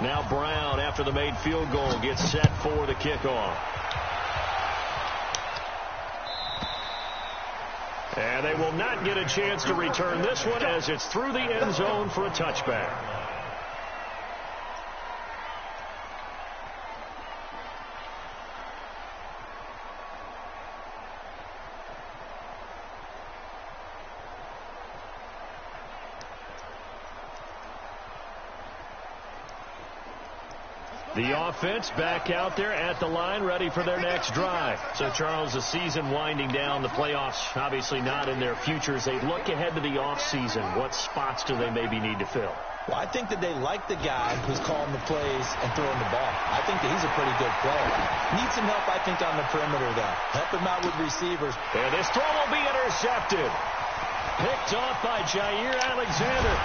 Now Brown, after the made field goal, gets set for the kickoff. And they will not get a chance to return this one as it's through the end zone for a touchback. The offense back out there at the line, ready for their next drive. So, Charles, the season winding down, the playoffs obviously not in their future. As they look ahead to the offseason, what spots do they maybe need to fill? Well, I think that they like the guy who's calling the plays and throwing the ball. I think that he's a pretty good player. Needs some help, I think, on the perimeter, though. Help him out with receivers. And this throw will be intercepted. Picked off by Jair Alexander.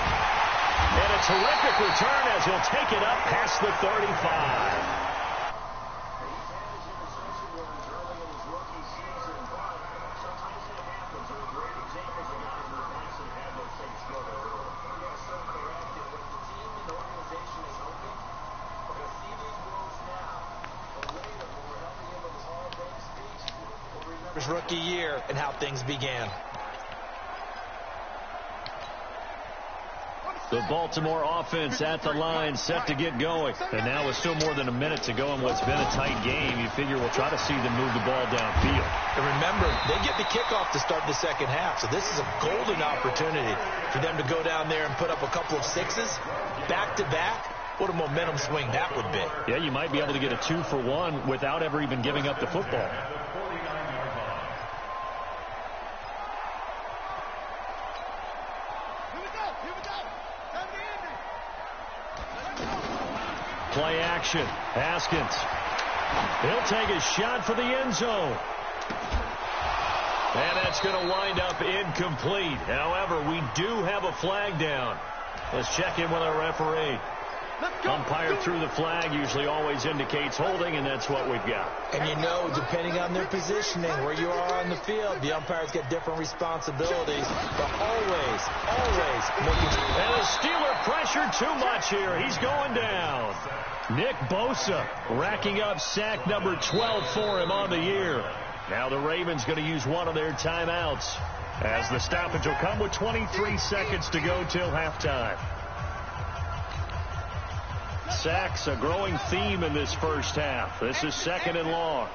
And a terrific return as he'll take it up past the 35. His rookie year and how things began. The Baltimore offense at the line, set to get going. And now with still more than a minute to go in what's been a tight game, you figure we'll try to see them move the ball downfield. And remember, they get the kickoff to start the second half, so this is a golden opportunity for them to go down there and put up a couple of sixes back-to-back. What a momentum swing that would be. Yeah, you might be able to get a 2-for-1 without ever even giving up the football. Play action. Haskins. He'll take a shot for the end zone. And that's going to wind up incomplete. However, we do have a flag down. Let's check in with our referee. Umpire threw the flag, usually always indicates holding, and that's what we've got. And you know, depending on their positioning, where you are on the field, the umpires get different responsibilities, but always making sure. And the Steeler pressure too much here. He's going down. Nick Bosa racking up sack number 12 for him on the year. Now the Ravens going to use one of their timeouts as the stoppage will come with 23 seconds to go till halftime. Sacks, a growing theme in this first half. This is second and long.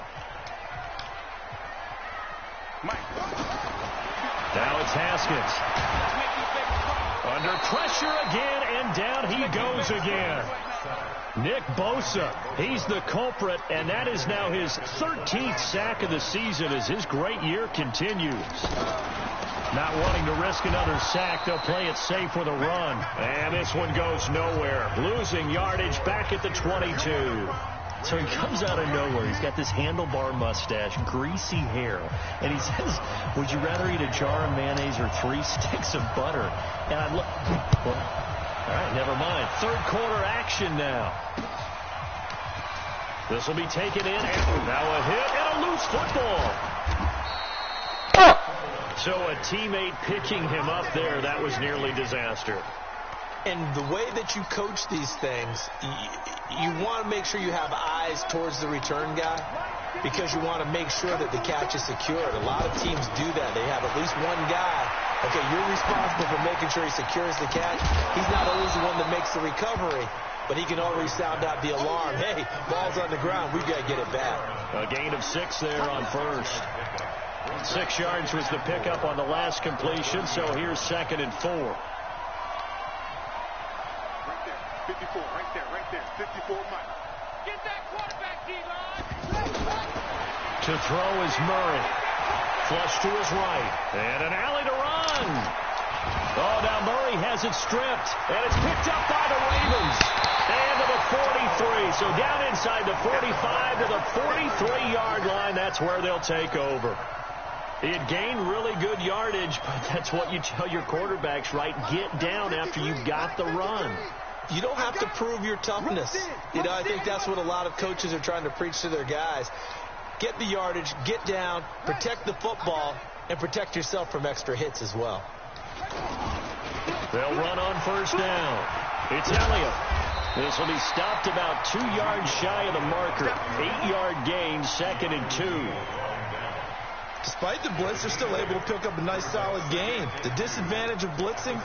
Now it's Haskins. Under pressure again, and down he goes again. Nick Bosa, he's the culprit, and that is now his 13th sack of the season as his great year continues. Not wanting to risk another sack, they'll play it safe with a run. And this one goes nowhere. Losing yardage back at the 22. So he comes out of nowhere. He's got this handlebar mustache, greasy hair. And he says, would you rather eat a jar of mayonnaise or 3 sticks of butter? And I look. Well, all right, never mind. Third quarter action now. This will be taken in. And now a hit and a loose football. So a teammate picking him up there, that was nearly disaster. And the way that you coach these things, you want to make sure you have eyes towards the return guy because you want to make sure that the catch is secured. A lot of teams do that. They have at least one guy. Okay, you're responsible for making sure he secures the catch. He's not always the one that makes the recovery, but he can already sound out the alarm. Hey, ball's on the ground. We've got to get it back. A gain of 6 there on first. 6 yards was the pickup on the last completion, so here's second and 4. Right there, 54, Mike. Get that quarterback, D-line. To throw is Murray. Flush to his right, and an alley to run. Oh, now Murray has it stripped, and it's picked up by the Ravens. And to the 43, so down inside the 45 to the 43-yard line, that's where they'll take over. He had gained really good yardage, but that's what you tell your quarterbacks, right? Get down after you've got the run. You don't have to prove your toughness. You know, I think that's what a lot of coaches are trying to preach to their guys. Get the yardage, get down, protect the football, and protect yourself from extra hits as well. They'll run on first down. It's Elliott. This will be stopped about 2 yards shy of the marker. 8-yard gain, 2nd and 2. Despite the blitz, they're still able to pick up a nice solid gain. The disadvantage of blitzing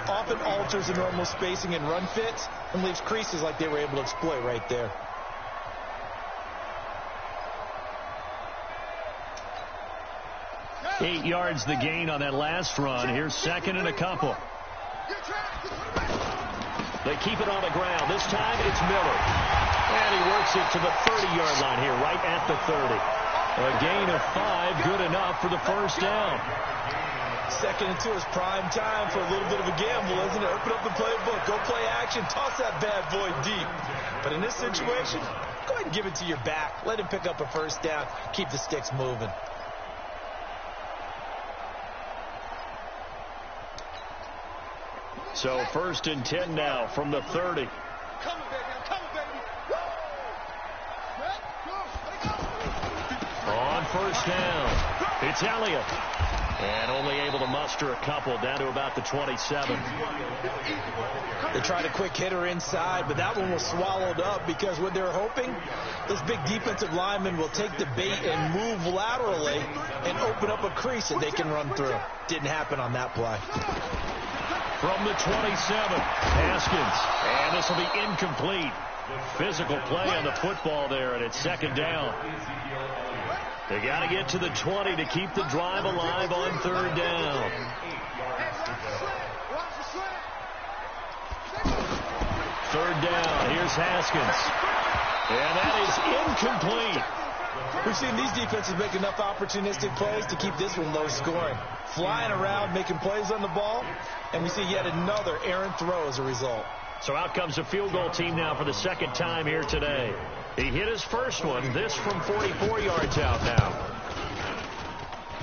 often alters the normal spacing and run fits and leaves creases like they were able to exploit right there. Eight yards the gain on that last run. Here's 2nd and a couple. They keep it on the ground. This time it's Miller. And he works it to the 30-yard line here, right at the 30. A gain of 5, good enough for the first down. 2nd and 2 is prime time for a little bit of a gamble, isn't it? Open up the playbook, go play action, toss that bad boy deep. But in this situation, go ahead and give it to your back. Let him pick up a first down, keep the sticks moving. So 1st and 10 now from the 30. On first down, it's Elliott. And only able to muster a couple down to about the 27. They tried a quick hitter inside, but that one was swallowed up because what they're hoping, this big defensive lineman will take the bait and move laterally and open up a crease that they can run through. Didn't happen on that play. From the 27, Haskins. And this will be incomplete. Physical play on the football there, and it's 2nd down. They got to get to the 20 to keep the drive alive on 3rd down. 3rd down. Here's Haskins. And that is incomplete. We've seen these defenses make enough opportunistic plays to keep this one low scoring. Flying around, making plays on the ball, and we see yet another errant throw as a result. So out comes the field goal team now for the 2nd time here today. He hit his first one, this from 44 yards out now.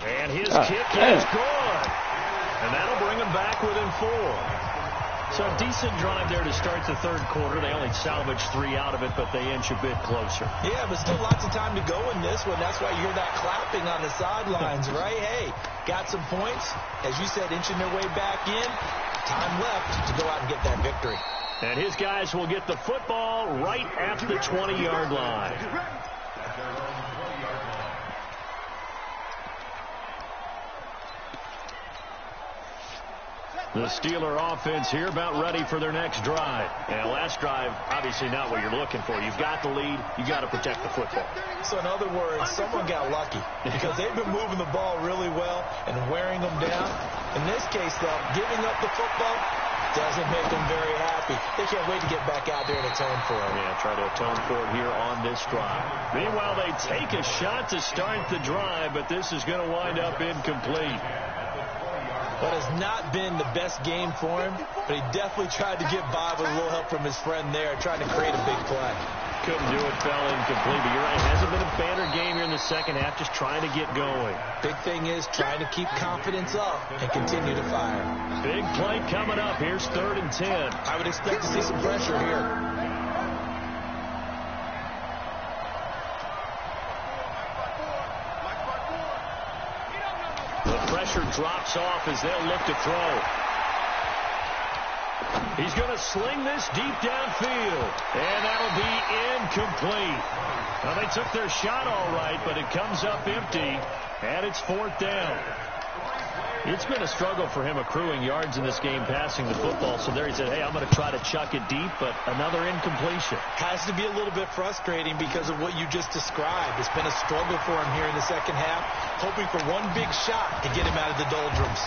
And his kick is good. And that'll bring him back within 4. So a decent drive there to start the 3rd quarter. They only salvaged 3 out of it, but they inch a bit closer. Yeah, but still lots of time to go in this one. That's why you hear that clapping on the sidelines, right? Hey, got some points. As you said, inching their way back in. Time left to go out and get that victory. And his guys will get the football right at the 20-yard line. The Steeler offense here about ready for their next drive. And last drive, obviously not what you're looking for. You've got the lead. You got to protect the football. So in other words, someone got lucky because they've been moving the ball really well and wearing them down. In this case, though, giving up the football doesn't make them very happy. They can't wait to get back out there and atone for it. Yeah, try to atone for it here on this drive. Meanwhile, they take a shot to start the drive, but this is going to wind up incomplete. What has not been the best game for him, but he definitely tried to get by with a little help from his friend there, trying to create a big play. Couldn't do it, fell incomplete. But you're right, it hasn't been a banner game here in the second half, just trying to get going. Big thing is trying to keep confidence up and continue to fire. Big play coming up. Here's 3rd and 10. I would expect to see some pressure here. The pressure drops off as they'll look to throw. He's going to sling this deep downfield, and that'll be incomplete. Well, they took their shot all right, but it comes up empty, and it's 4th down. It's been a struggle for him accruing yards in this game passing the football, so there he said, hey, I'm going to try to chuck it deep, but another incompletion. Has to be a little bit frustrating because of what you just described. It's been a struggle for him here in the second half, hoping for one big shot to get him out of the doldrums.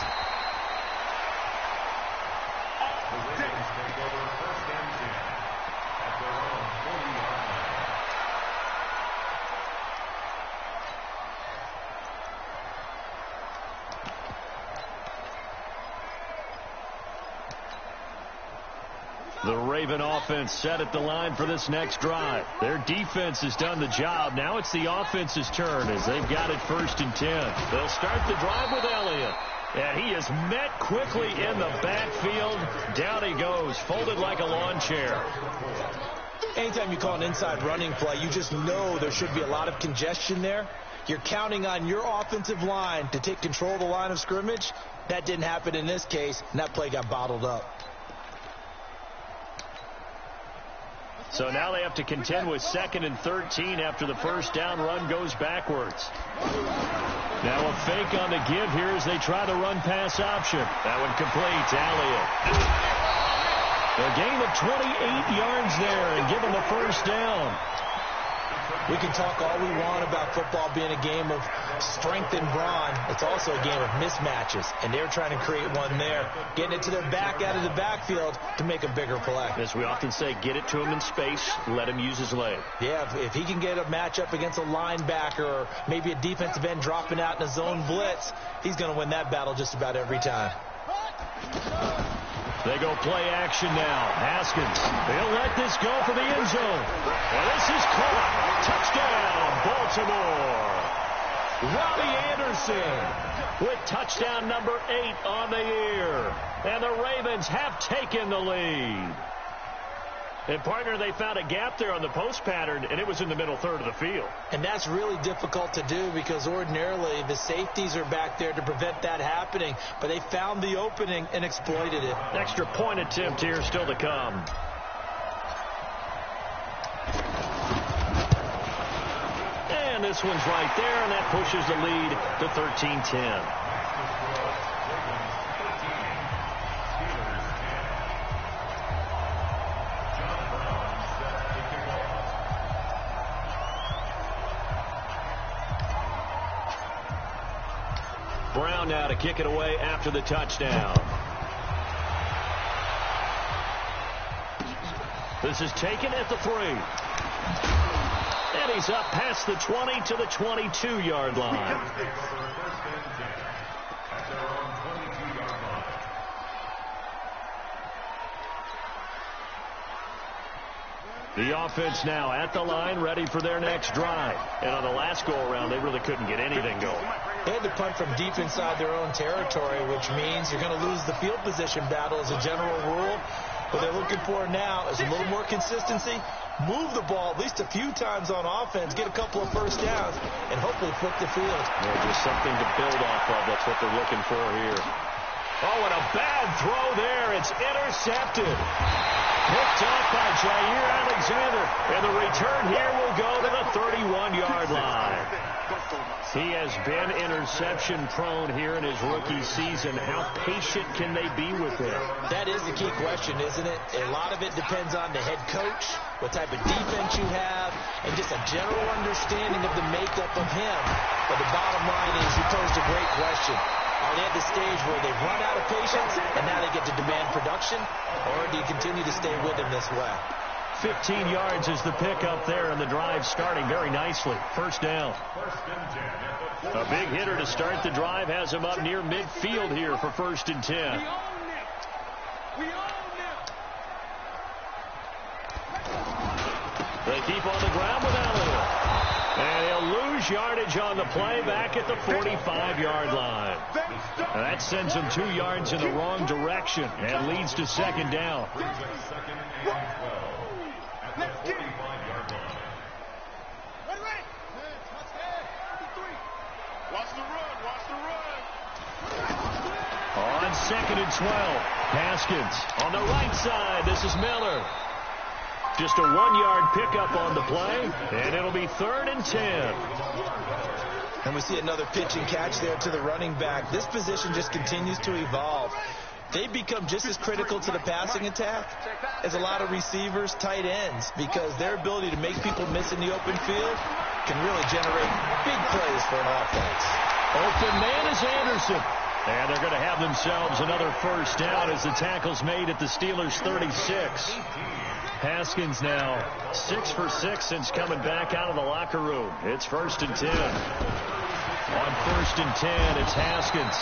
The Raven offense set at the line for this next drive. Their defense has done the job. Now it's the offense's turn as they've got it 1st and 10. They'll start the drive with Elliott. And he is met quickly in the backfield. Down he goes, folded like a lawn chair. Anytime you call an inside running play, you just know there should be a lot of congestion there. You're counting on your offensive line to take control of the line of scrimmage. That didn't happen in this case, and that play got bottled up. So now they have to contend with 2nd and 13 after the first down run goes backwards. Now a fake on the give here as they try the run-pass option. That one complete. Elliott. A gain of 28 yards there and give them a first down. We can talk all we want about football being a game of strength and brawn. It's also a game of mismatches, and they're trying to create one there, getting it to their back out of the backfield to make a bigger play. As we often say, get it to him in space, let him use his leg. Yeah, if he can get a matchup against a linebacker or maybe a defensive end dropping out in a zone blitz, he's going to win that battle just about every time. They go play action now. Haskins, they'll let this go for the end zone. And this is caught. Touchdown, Baltimore. Robbie Anderson with touchdown number 8 on the year. And the Ravens have taken the lead. And, partner, they found a gap there on the post pattern, and it was in the middle third of the field. And that's really difficult to do because ordinarily the safeties are back there to prevent that happening. But they found the opening and exploited it. Extra point attempt here still to come. And this one's right there, and that pushes the lead to 13-10. Brown now to kick it away after the touchdown. This is taken at the 3. And he's up past the 20 to the 22-yard line. The offense now at the line, ready for their next drive. And on the last go-around, they really couldn't get anything going. They had to punt from deep inside their own territory, which means you're going to lose the field position battle as a general rule. What they're looking for now is a little more consistency, move the ball at least a few times on offense, get a couple of first downs, and hopefully flip the field. Yeah, just something to build off of. That's what they're looking for here. Oh, and a bad throw there. It's intercepted. Picked off by Jair Alexander. And the return here will go to the 31-yard line. He has been interception-prone here in his rookie season. How patient can they be with him? That is the key question, isn't it? A lot of it depends on the head coach, what type of defense you have, and just a general understanding of the makeup of him. But the bottom line is you posed a great question. Are they at the stage where they've run out of patience and now they get to demand production? Or do you continue to stay with him this way? 15 yards is the pickup there, and the drive starting very nicely. First down. A big hitter to start the drive has him up near midfield here for 1st and 10. They keep on the ground with Elliott. And he'll lose yardage on the play back at the 45-yard line. And that sends him 2 yards in the wrong direction and leads to 2nd down. On 2nd and 12, Haskins on the right side. This is Miller. Just a 1-yard pickup on the play, and it'll be 3rd and 10. And we see another pitch and catch there to the running back. This position just continues to evolve. They become just as critical to the passing attack as a lot of receivers, tight ends, because their ability to make people miss in the open field can really generate big plays for an offense. Open man is Anderson. And they're going to have themselves another first down as the tackle's made at the Steelers' 36. Haskins now 6 for 6 since coming back out of the locker room. It's 1st and 10. On 1st and 10, it's Haskins.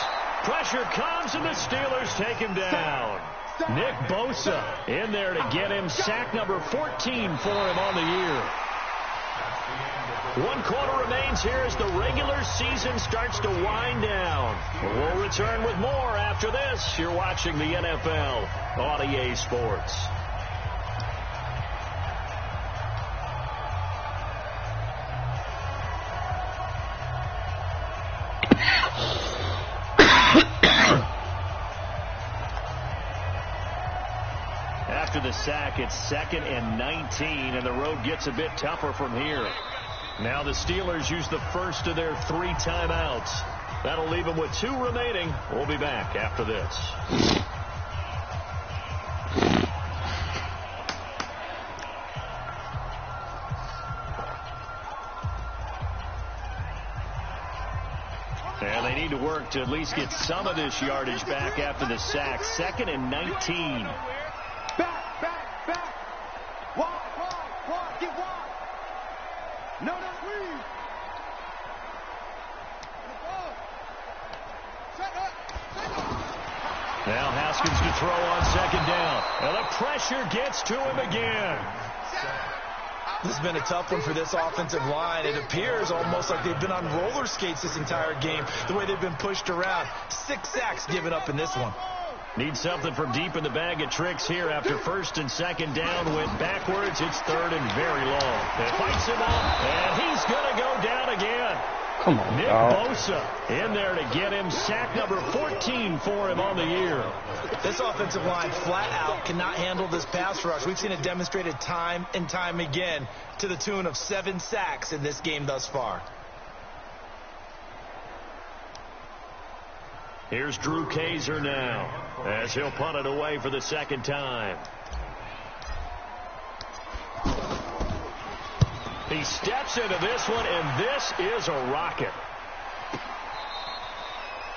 Pressure comes, and the Steelers take him down. Nick Bosa in there to get him. Sack number 14 for him on the year. 1 quarter remains here as the regular season starts to wind down. We'll return with more after this. You're watching the NFL on EA Sports. the sack. It's 2nd and 19, and the road gets a bit tougher from here. Now the Steelers use the first of their 3 timeouts. That'll leave them with 2 remaining. We'll be back after this. And they need to work to at least get some of this yardage back after the sack. 2nd and 19. Back. Wide. Get wide. No, please. Now Haskins to throw on 2nd down. And the pressure gets to him again. This has been a tough one for this offensive line. It appears almost like they've been on roller skates this entire game, the way they've been pushed around. 6 sacks given up in this one. Need something from deep in the bag of tricks here after 1st and 2nd down. Went backwards. It's 3rd and very long. It fights him off, and he's going to go down again. Come on, Nick Bosa in there to get him sack number 14 for him on the year. This offensive line flat out cannot handle this pass rush. We've seen it demonstrated time and time again to the tune of 7 sacks in this game thus far. Here's Drew Kaiser now as he'll punt it away for the 2nd time. He steps into this one, and this is a rocket.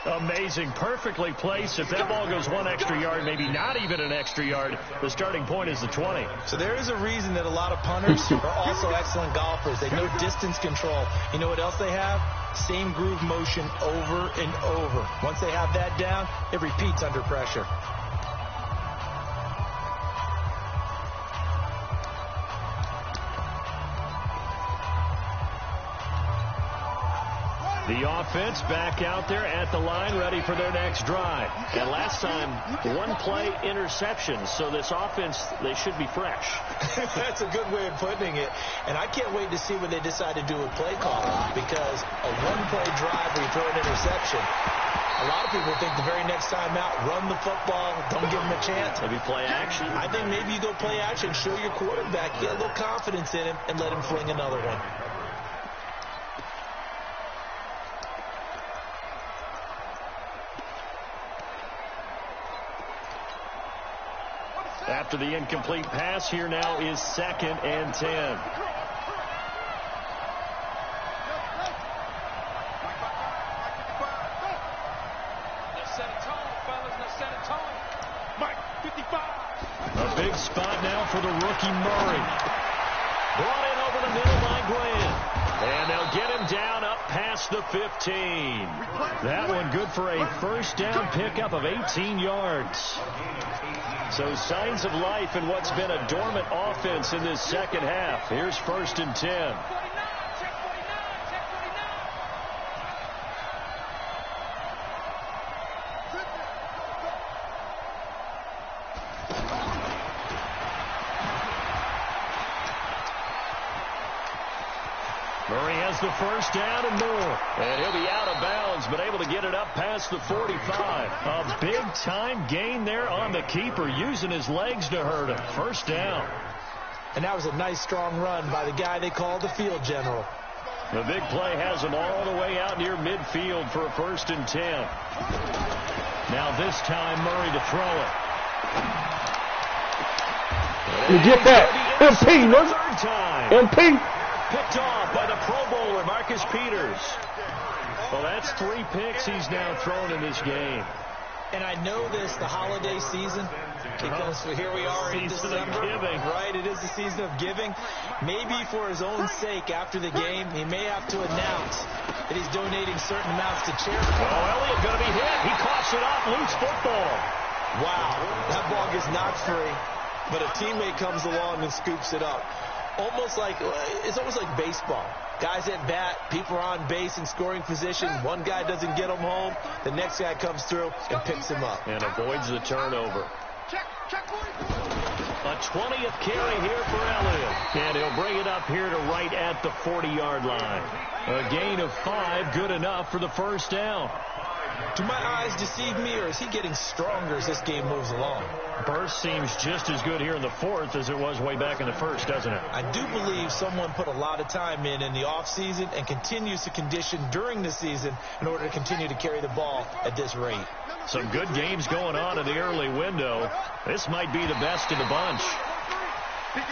Amazing. Perfectly placed. If that ball goes 1 extra yard, maybe not even an extra yard, the starting point is the 20. So there is a reason that a lot of punters are also excellent golfers. They know distance control. You know what else they have? Same groove motion over and over. Once they have that down, it repeats under pressure. The offense back out there at the line, ready for their next drive. And last time, 1-play interception. So this offense, they should be fresh. That's a good way of putting it. And I can't wait to see when they decide to do a play call, because a 1-play drive where you throw an interception, a lot of people think the very next time out, run the football, don't give them a chance. Maybe play action. I think maybe you go play action, show your quarterback, get a little confidence in him, and let him fling another one. After the incomplete pass, here now is 2nd and 10. Let's set a tone, fellas. Let's set a tone. Mike, 55. A big spot now for the rookie Murray. Brought in over the middle by Glenn. And they'll get him down up past the 15. That one good for a 1st down pickup of 18 yards. So signs of life in what's been a dormant offense in this 2nd half. Here's 1st and 10. Murray has the 1st down and more. And he'll be out of bounds, but able to get it up past the 45. A big-time gain there on the keeper, using his legs to hurt him. 1st down. And that was a nice, strong run by the guy they call the field general. The big play has him all the way out near midfield for a 1st and 10. Now this time, Murray to throw it. You get that. MP, look. 3rd time. MP. Picked off by the Pro Bowler, Marcus Peters. Well, that's 3 picks he's now thrown in this game. And I know this, the holiday season, because here we are in December. Season of giving. Right, it is the season of giving. Maybe for his own sake, after the game, he may have to announce that he's donating certain amounts to charity. Oh, Elliott going to be hit. He coughs it off, loose football. Wow, that ball is not free, but a teammate comes along and scoops it up. It's almost like baseball. Guys at bat, people are on base in scoring position. One guy doesn't get him home. The next guy comes through and picks him up. And avoids the turnover. A 20th carry here for Elliott. And he'll bring it up here to right at the 40-yard line. A gain of 5, good enough for the 1st down. Do my eyes deceive me, or is he getting stronger as this game moves along? Burst seems just as good here in the fourth as it was way back in the first, doesn't it? I do believe someone put a lot of time in the offseason and continues to condition during the season in order to continue to carry the ball at this rate. Some good games going on in the early window. This might be the best of the bunch.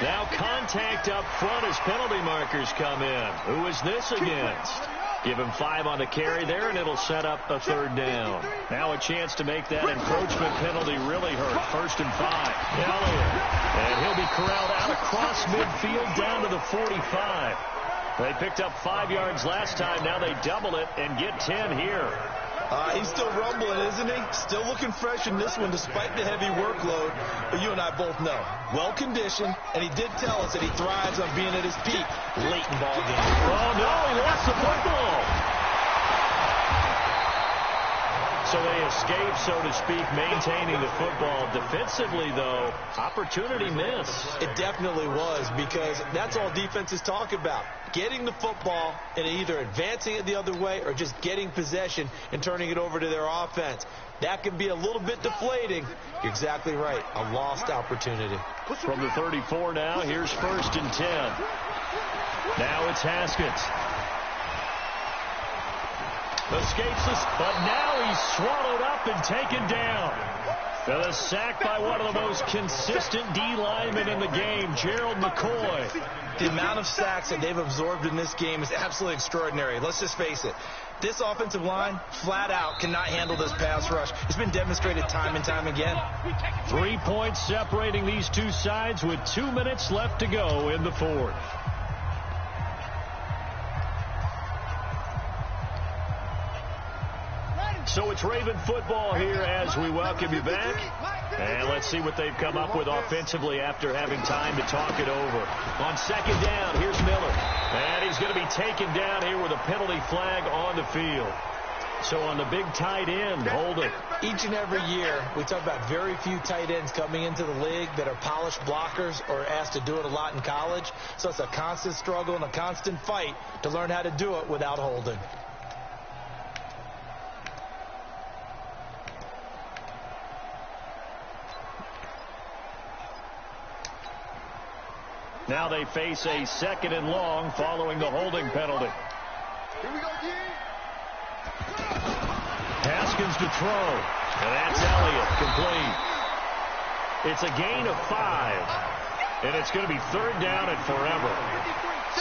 Now contact up front as penalty markers come in. Who is this against? Give him 5 on the carry there, and it'll set up a third down. Now a chance to make that encroachment penalty really hurt. 1st and 5. Elliott. And he'll be corralled out across midfield down to the 45. They picked up 5 yards last time. Now they double it and get 10 here. He's still rumbling, isn't he? Still looking fresh in this one despite the heavy workload. But you and I both know, well-conditioned, and he did tell us that he thrives on being at his peak late in ball games. Oh, no, he lost the football. So they escape, so to speak, maintaining the football. Defensively, though, opportunity miss. It definitely was, because that's all defenses talk about. Getting the football and either advancing it the other way or just getting possession and turning it over to their offense. That can be a little bit deflating. You're exactly right. A lost opportunity. From the 34 now, here's 1st and 10. Now it's Haskins. Escapes us, but now he's swallowed up and taken down. And a sack by one of the most consistent D linemen in the game, Gerald McCoy. The amount of sacks that they've absorbed in this game is absolutely extraordinary. Let's just face it. This offensive line, flat out, cannot handle this pass rush. It's been demonstrated time and time again. 3 points separating these two sides with 2 minutes left to go in the fourth. So it's Raven football here as we welcome you back. And let's see what they've come up with offensively after having time to talk it over. On 2nd down, here's Miller. And he's going to be taken down here with a penalty flag on the field. So on the big tight end, holding. Each and every year, we talk about very few tight ends coming into the league that are polished blockers or asked to do it a lot in college. So it's a constant struggle and a constant fight to learn how to do it without holding. Now they face a 2nd and long following the holding penalty. Here we go, Haskins to throw. And that's Elliott, complete. It's a gain of 5. And it's going to be 3rd down and forever.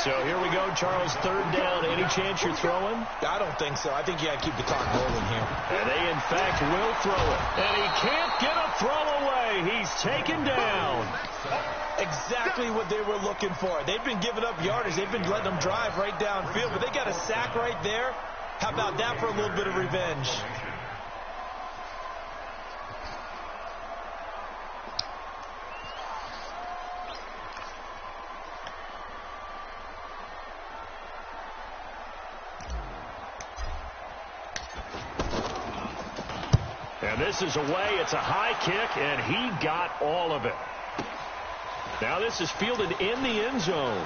So here we go, Charles, 3rd down. Any chance you're throwing? I don't think so. I think you got to keep the clock rolling here. And they, in fact, will throw it. And he can't get a throw away. He's taken down. Exactly what they were looking for. They've been giving up yardage. They've been letting them drive right downfield, but they got a sack right there. How about that for a little bit of revenge? And this is away. It's a high kick, and he got all of it. Now this is fielded in the end zone.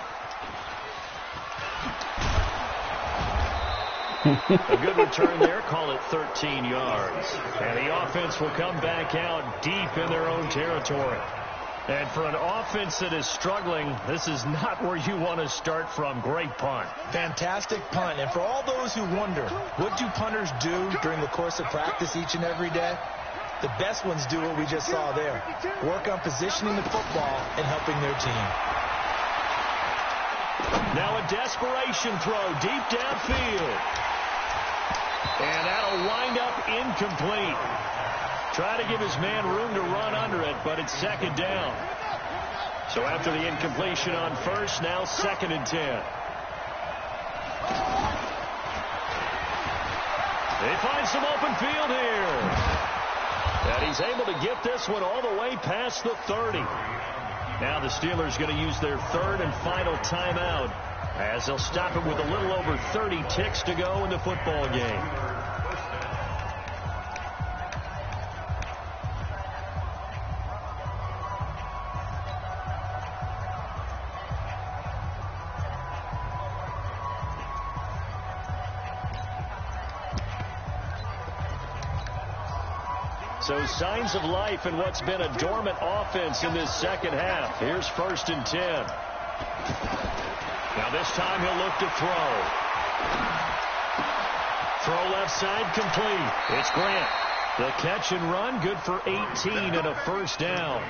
A good return there. Call it 13 yards. And the offense will come back out deep in their own territory. And for an offense that is struggling, this is not where you want to start from. Great punt. Fantastic punt. And for all those who wonder, what do punters do during the course of practice each and every day? The best ones do what we just saw there. Work on positioning the football and helping their team. Now a desperation throw deep downfield. And that'll wind up incomplete. Try to give his man room to run under it, but it's 2nd down. So after the incompletion on 1st, now 2nd and 10. They find some open field here. And he's able to get this one all the way past the 30. Now the Steelers going to use their 3rd and final timeout as they'll stop it with a little over 30 ticks to go in the football game. So signs of life in what's been a dormant offense in this second half. Here's 1st and 10. Now this time he'll look to throw. Throw left side complete. It's Grant. The catch and run good for 18 and a 1st down.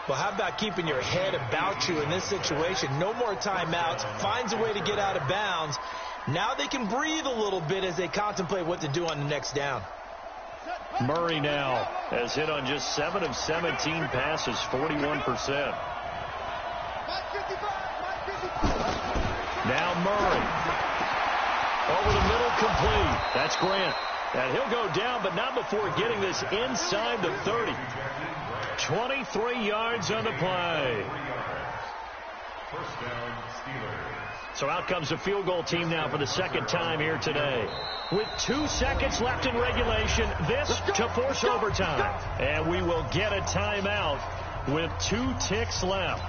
Well, how about keeping your head about you in this situation? No more timeouts. Finds a way to get out of bounds. Now they can breathe a little bit as they contemplate what to do on the next down. Murray now has hit on just 7 of 17 passes, 41%. Now Murray. Over the middle, complete. That's Grant. And he'll go down, but not before getting this inside the 30. 23 yards on the play. So out comes the field goal team now for the second time here today. With 2 seconds left in regulation, this to force overtime. And we will get a timeout with 2 ticks left.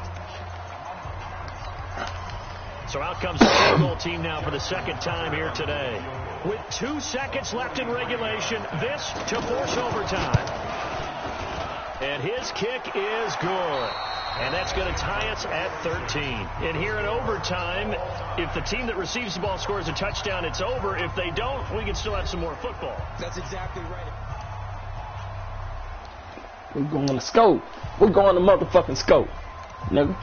So out comes the field goal team now for the second time here today. With 2 seconds left in regulation, this to force overtime. And his kick is good. And that's going to tie us at 13. And here in overtime, if the team that receives the ball scores a touchdown, it's over. If they don't, we can still have some more football. That's exactly right. We're going to scope. We're going to motherfucking scope, nigga.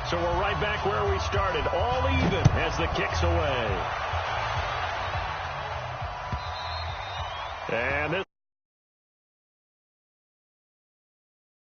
So we're right back where we started, all even as the kick's away. And this